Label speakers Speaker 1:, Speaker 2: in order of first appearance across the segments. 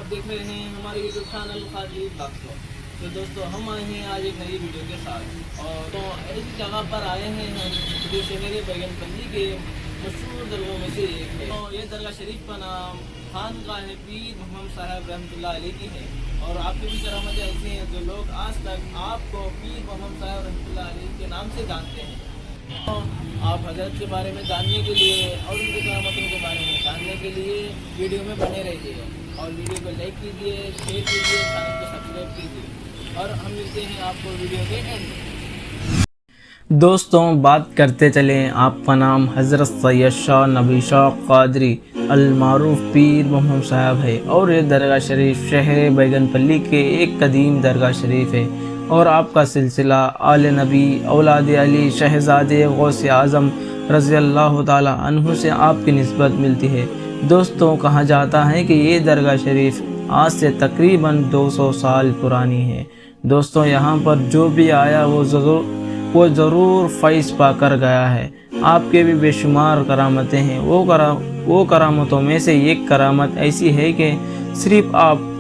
Speaker 1: आप देख रहे हैं हमारे यूट्यूब चैनल कादरी ब्लॉग्स को। तो दोस्तों हम आए हैं आज एक नई वीडियो के साथ, और तो ऐसी जगह पर आए हैं हम जो शहर बैगनपल्ली के मशहूर दरगाहों में से एक है। तो ये दरगाह शरीफ का नाम खानकाह पीर मोहम्मद साहब रहमतुल्लाह अलैह की है। और आपकी भी करामतें ऐसी हैं जो लोग आज तक आपको पीर मोहम्मद साहब रहमतुल्लाह अलैह के नाम से जानते हैं। तो आप हजरत के बारे में जानने के लिए और उनकी करामतों के बारे में जानने के लिए वीडियो में बने रहिए, और वीडियो को लाइक कीजिए, शेयर कीजिए, चैनल को सब्सक्राइब कीजिए, और हम मिलते हैं आपको वीडियो के एंड में।
Speaker 2: दोस्तों, बात करते चलें। आपका नाम हज़रत सैयद शाह नबी शाह क़ादरी अलमारूफ पीर मोहम्मद साहब है, और ये दरगाह शरीफ शहर बैगनपल्ली के एक कदीम दरगाह शरीफ है। और आपका सिलसिला आले नबी औलाद अली शहज़ादे गौस आज़म रज़ी अल्लाह ताला अन्हु से आपकी निस्बत मिलती है। दोस्तों, कहा जाता है कि ये दरगाह शरीफ आज से तकरीबन 200 साल पुरानी है। दोस्तों, यहाँ पर जो भी आया वो ज़रूर फैज़ पाकर गया है। आपके भी बेशुमार करामतें हैं। वो करामतों में से एक करामत ऐसी है कि सिर्फ आप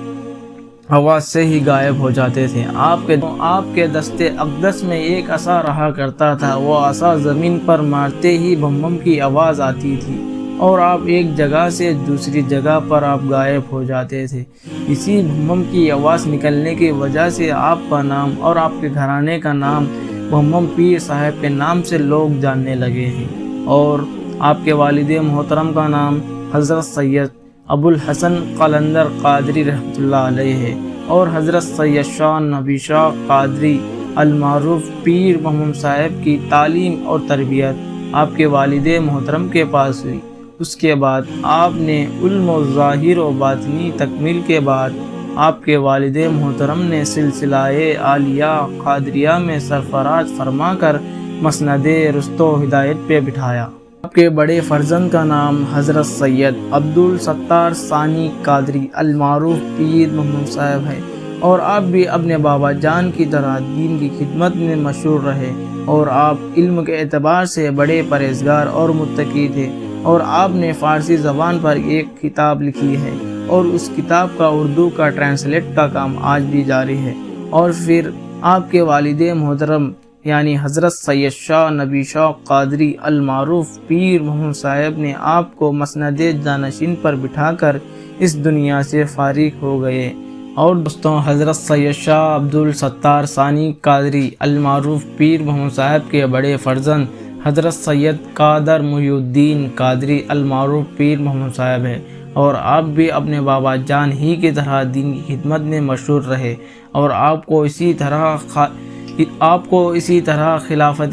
Speaker 2: आवाज़ से ही गायब हो जाते थे। आपके दस्ते अक़दस में एक असा रहा करता था। वो असा ज़मीन पर मारते ही बम बम की आवाज़ आती थी, और आप एक जगह से दूसरी जगह पर आप गायब हो जाते थे। इसी बम बम की आवाज़ निकलने की वजह से आपका नाम और आपके घराने का नाम बम बम पीर साहब के नाम से लोग जानने लगे हैं। और आपके वालिद मोहतरम का नाम हज़रत सैयद अबुल हसन कलंदर क़ादरी रहमतुल्लाह अलैह है, और हज़रत सैयद शाह नबी शाह क़ादरी अलमारूफ पीर मोहम्मद साहब की तालीम और तरबियत आपके वालिद मोहतरम के पास हुई। उसके बाद आपने इल्म व ज़ाहिर व बातिनी तकमील के बाद आपके वालिद मोहतरम ने सिलसिलाए आलिया क़ादरिया में सरफराज फरमाकर मसनदे रुस्तो हिदायत पे बिठाया। आपके बड़े फर्जंद का नाम हज़रत सैयद अब्दुल सत्तार सानी क़ादरी अलमारूफ पीर मोहम्मद साहब है, और आप भी अपने बाबा जान की तरह दीन की खिदमत में मशहूर रहे। और आप इल्म के एतबार से बड़े परहेज़गार और मुत्तकी थे, और आपने फ़ारसी ज़बान पर एक किताब लिखी है, और उस किताब का उर्दू का ट्रांसलेट का काम आज भी जारी है। और फिर आपके वालिद मोहतरम यानी हज़रत सैयद शाह नबी शाह क़ादरी अलमारूफ पीर मोहम्मद साहब ने आपको मसनदे जानशीन पर बिठाकर इस दुनिया से फारिग हो गए। और दोस्तों, हज़रत सैयद शाह अब्दुल सत्तार सानी क़ादरी अलमारूफ पीर मोहम्मद साहब के बड़े फर्जंद हज़रत सैयद कादर मुहिउद्दीन क़ादरी अलमारूफ पीर मोहम्मद साहब है, और आप भी अपने बाबा जान ही की तरह दीन की खिदमत में मशहूर रहे, और आपको इसी तरह खिलाफत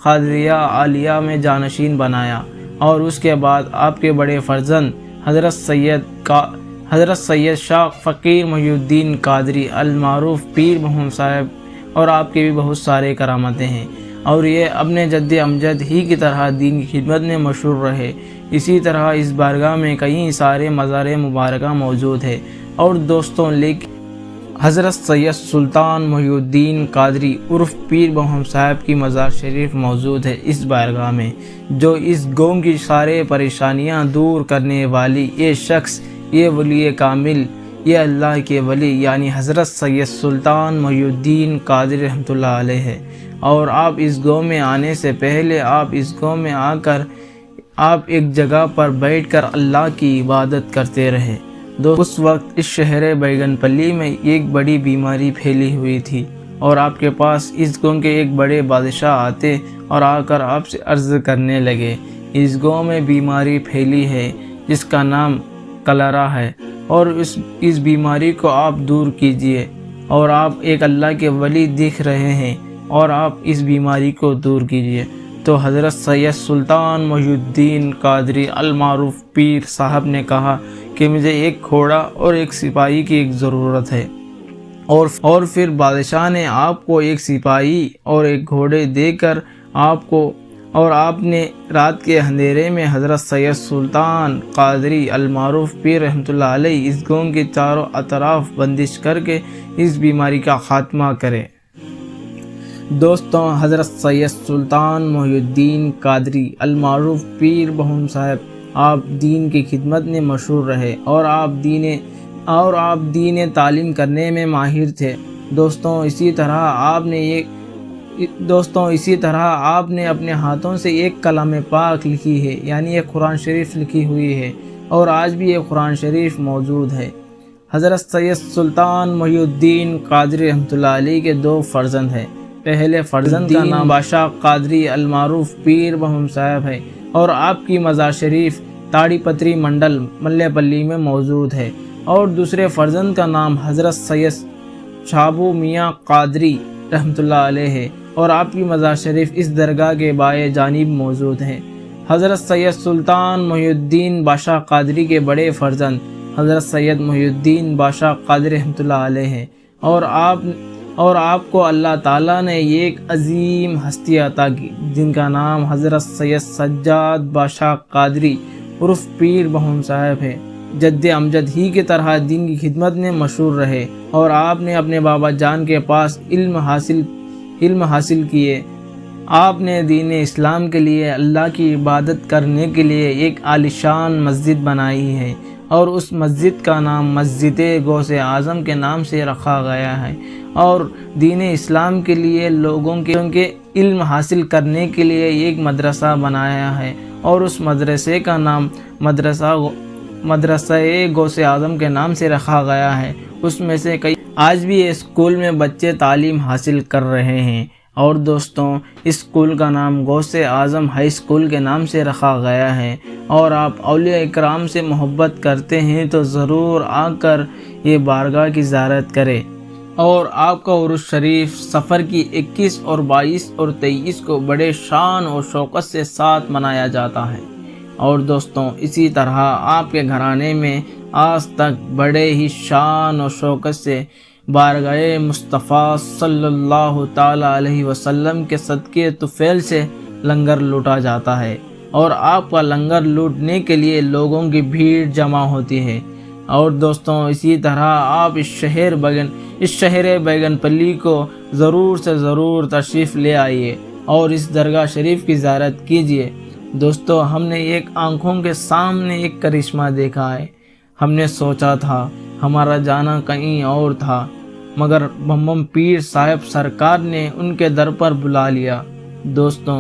Speaker 2: क़ादरिया आलिया में जानशीन बनाया। और उसके बाद आपके बड़े फर्जंद हज़रत सैयद शाह फ़कीर मुहिउद्दीन क़ादरी अलमारूफ पीर मोहम्मद साहब, और आपके भी बहुत सारे करामतें हैं, और ये अपने जद्द अमजद ही की तरह दीन की खिदमत में मशहूर रहे। इसी तरह इस बारगाह में कई सारे मज़ार मुबारक मौजूद है। और दोस्तों, लेकिन हज़रत सैयद सुल्तान मुहिउद्दीन क़ादरी उर्फ़ पीर मोहम्मद साहब की मज़ार शरीफ मौजूद है इस बारगाह में, जो इस कौम की सारे परेशानियां दूर करने वाली ये शख्स, ये वली कामिल, ये अल्लाह के वली यानी हज़रत सैयद सुल्तान मुहिउद्दीन क़ादरी रहमतुल्लाह अलैह है। और आप इस गाँव में आने से पहले आप इस गाँव में आकर आप एक जगह पर बैठकर अल्लाह की इबादत करते रहे। उस वक्त इस शहर बैगनपल्ली में एक बड़ी बीमारी फैली हुई थी, और आपके पास इस गाँव के एक बड़े बादशाह आते और आकर आपसे अर्ज़ करने लगे, इस गाँव में बीमारी फैली है जिसका नाम कलरा है, और इस बीमारी को आप दूर कीजिए। और आप एक अल्लाह के वली दिख रहे हैं, और आप इस बीमारी को दूर कीजिए। तो हज़रत सैयद सुल्तान मुहिउद्दीन क़ादरी अलमारूफ पीर साहब ने कहा कि मुझे एक घोड़ा और एक सिपाही की एक ज़रूरत है। और फिर बादशाह ने आपको एक सिपाही और एक घोड़े देकर आपने रात के अंधेरे में हज़रत सैयद सुल्तान क़ादरी अलमारूफ पीर रहमतुल्लाह अलैह इस गाँव के चारों अतराफ बंदिश करके इस बीमारी का ख़ात्मा करें। दोस्तों, हज़रत सैयद सुल्तान मुहिउद्दीन क़ादरी अलमारूफ पीर मोहम्मद साहब آپ دین کی خدمت میں مشہور رہے اور آپ دین تعلیم کرنے میں ماہر تھے۔ دوستوں اسی طرح آپ نے اپنے ہاتھوں سے ایک کلام پاک لکھی ہے، یعنی ایک قرآن شریف لکھی ہوئی ہے، اور آج بھی یہ قرآن شریف موجود ہے۔ حضرت سید سلطان محی الدین قادری رحمۃ اللہ علیہ کے 2 فرزند ہیں۔ پہلے فرزند کا نام بادشاہ قادری المعروف پیر بہم صاحب ہے، اور آپ کی مزار شریف تاڑی پتری منڈل ملے پلی میں موجود ہے، اور دوسرے فرزند کا نام حضرت سید شابو میاں قادری رحمۃ اللہ علیہ ہے، اور آپ کی مزار شریف اس درگاہ کے بائیں جانب موجود ہے۔ حضرت سید سلطان محی الدین بادشاہ قادری کے بڑے فرزند حضرت سید محی الدین بادشاہ قادری رحمۃ اللہ علیہ ہیں، اور آپ کو اللہ تعالیٰ نے ایک عظیم ہستی عطا کی جن کا نام حضرت سید سجاد بادشاہ قادری عرف پیر بہم صاحب ہے۔ جد امجد ہی کی طرح دین کی خدمت میں مشہور رہے، اور آپ نے اپنے بابا جان کے پاس علم حاصل کیے۔ آپ نے دین اسلام کے لیے اللہ کی عبادت کرنے کے لیے ایک عالیشان مسجد بنائی ہے، اور اس مسجد کا نام مسجد غوث اعظم کے نام سے رکھا گیا ہے، اور دین اسلام کے لیے لوگوں کے علم حاصل کرنے کے لیے ایک مدرسہ بنایا ہے، اور اس مدرسے کا نام مدرسہ غوث اعظم کے نام سے رکھا گیا ہے۔ اس میں سے آج بھی یہ اسکول میں بچے تعلیم حاصل کر رہے ہیں، اور دوستوں اس اسکول کا نام غوث اعظم ہائی اسکول کے نام سے رکھا گیا ہے۔ اور آپ اولیاء اکرام سے محبت کرتے ہیں تو ضرور آ کر یہ بارگاہ کی زیارت کریں، اور آپ کا عرس شریف سفر کی 21 اور 22 اور 23 کو بڑے شان اور شوکت سے ساتھ منایا جاتا ہے۔ اور دوستوں اسی طرح آپ کے گھرانے میں آج تک بڑے ہی شان اور شوکت سے بارگاہ مصطفیٰ صلی اللہ تعالیٰ علیہ وسلم کے صدقے طفیل سے لنگر لوٹا جاتا ہے، اور آپ کا لنگر لوٹنے کے لیے لوگوں کی بھیڑ جمع ہوتی ہے۔ اور دوستوں اسی طرح آپ اس شہر بیگن پلی کو ضرور سے ضرور تشریف لے آئیے اور اس درگاہ شریف کی زیارت کیجیے۔ دوستو ہم نے ایک آنکھوں کے سامنے ایک کرشمہ دیکھا ہے۔ ہم نے سوچا تھا ہمارا جانا کہیں اور تھا، مگر بم پیر صاحب سرکار نے ان کے در پر بلا لیا۔ دوستوں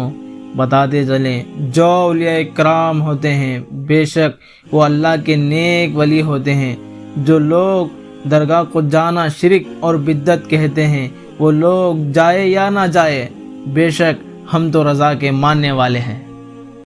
Speaker 2: بتاتے چلیں جو اولیاء کرام ہوتے ہیں بے شک وہ اللہ کے نیک ولی ہوتے ہیں۔ جو لوگ درگاہ کو جانا شرک اور بدعت کہتے ہیں، وہ لوگ جائے یا نہ جائے، بے شک ہم تو رضا کے ماننے والے ہیں۔